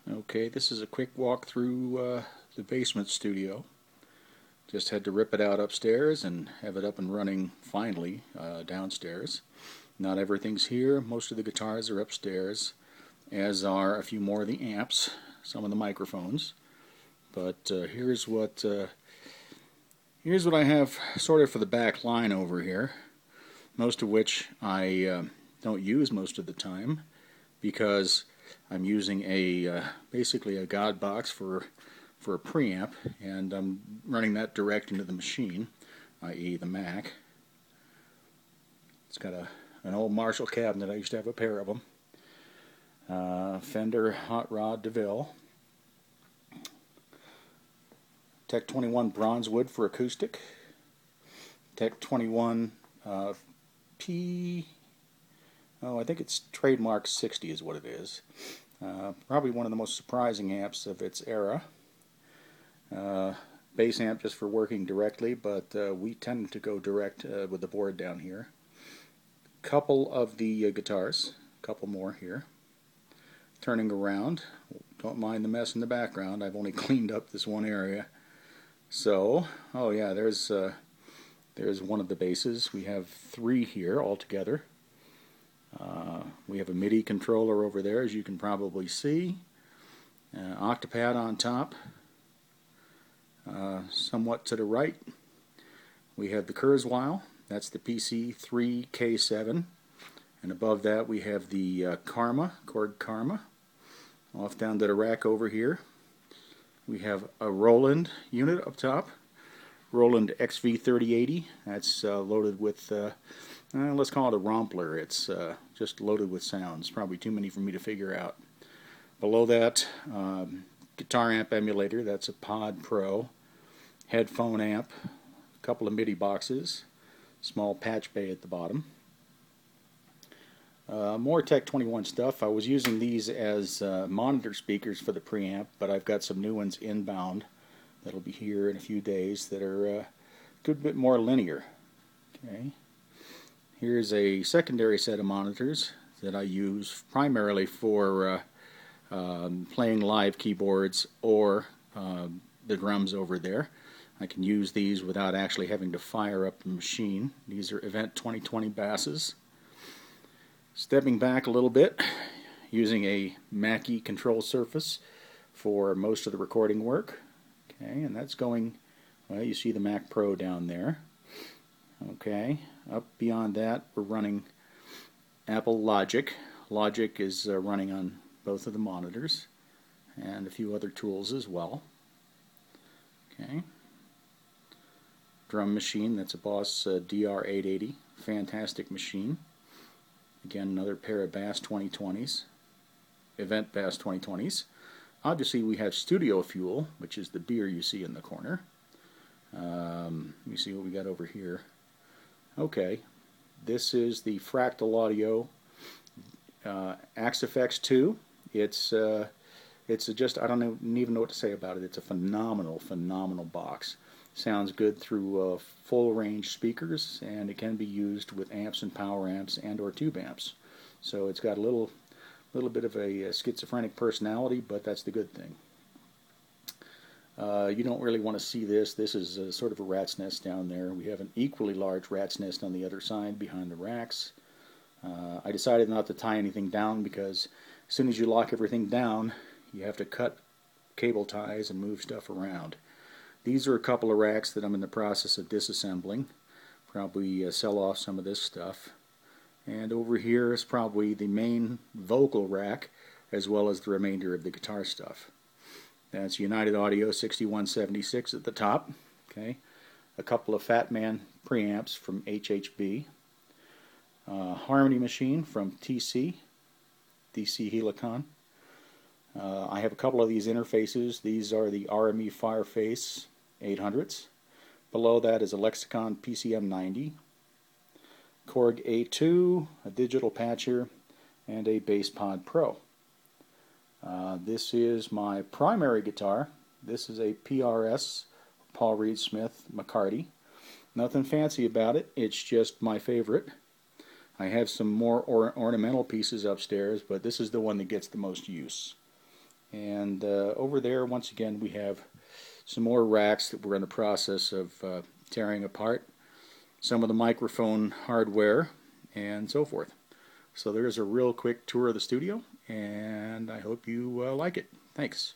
Okay, this is a quick walk through the basement studio. Just had to rip it out upstairs and have it up and running finally downstairs. Not everything's here. Most of the guitars are upstairs, as are a few more of the amps, some of the microphones. But here's what I have sort of for the back line over here. Most of which I don't use most of the time because I'm using basically a God box for a preamp, and I'm running that direct into the machine, i.e. the Mac. It's got an old Marshall cabinet. I used to have a pair of them. Fender Hot Rod DeVille. Tech 21 bronze wood for acoustic. Tech 21 I think it's trademark 60 is what it is. Probably one of the most surprising amps of its era. Bass amp just for working directly, but we tend to go direct with the board down here. Couple of the guitars, couple more here. Turning around, don't mind the mess in the background. I've only cleaned up this one area. So, oh yeah, there's one of the basses. We have three here altogether. We have a MIDI controller over there, as you can probably see. Octapad on top. Somewhat to the right, we have the Kurzweil. That's the PC3K7. And above that we have the Korg Karma. Off down to the rack over here, we have a Roland unit up top. Roland XV3080. That's loaded with, let's call it a Rompler. It's just loaded with sounds. Probably too many for me to figure out. Below that, guitar amp emulator. That's a Pod Pro. Headphone amp. A couple of MIDI boxes. Small patch bay at the bottom. More Tech 21 stuff. I was using these as monitor speakers for the preamp, but I've got some new ones inbound that'll be here in a few days that are a good bit more linear. Okay. Here's a secondary set of monitors that I use primarily for playing live keyboards or the drums over there. I can use these without actually having to fire up the machine. These are Event 2020 basses. Stepping back a little bit, using a Mackie control surface for most of the recording work. Okay, and that's going, well, you see the Mac Pro down there. Okay, up beyond that we're running Apple Logic. Logic is running on both of the monitors and a few other tools as well. Okay. Drum machine, that's a Boss DR880. Fantastic machine. Again, another pair of Bass 2020s. Event Bass 2020s. Obviously we have Studio Fuel, which is the beer you see in the corner. Let me see what we got over here. Okay, this is the Fractal Audio Axe-Fx 2. It's just, I don't even know what to say about it. It's a phenomenal box. Sounds good through full range speakers, and it can be used with amps and power amps and or tube amps. So it's got a little bit of a schizophrenic personality, but that's the good thing. You don't really want to see this. This is sort of a rat's nest down there. We have an equally large rat's nest on the other side behind the racks. I decided not to tie anything down because as soon as you lock everything down, you have to cut cable ties and move stuff around. These are a couple of racks that I'm in the process of disassembling. Probably sell off some of this stuff. And over here is probably the main vocal rack, as well as the remainder of the guitar stuff. That's United Audio 6176 at the top. Okay, a couple of Fat Man preamps from HHB. Harmony machine from DC Helicon. I have a couple of these interfaces. These are the RME Fireface 800s. Below that is a Lexicon PCM90. Korg A2, a digital patcher, and a Bass Pod Pro. This is my primary guitar. This is a PRS, Paul Reed Smith McCarty. Nothing fancy about it, it's just my favorite. I have some more ornamental pieces upstairs, but this is the one that gets the most use. And over there, once again, we have some more racks that we're in the process of tearing apart. Some of the microphone hardware and so forth. So there's a real quick tour of the studio, and I hope you like it. Thanks.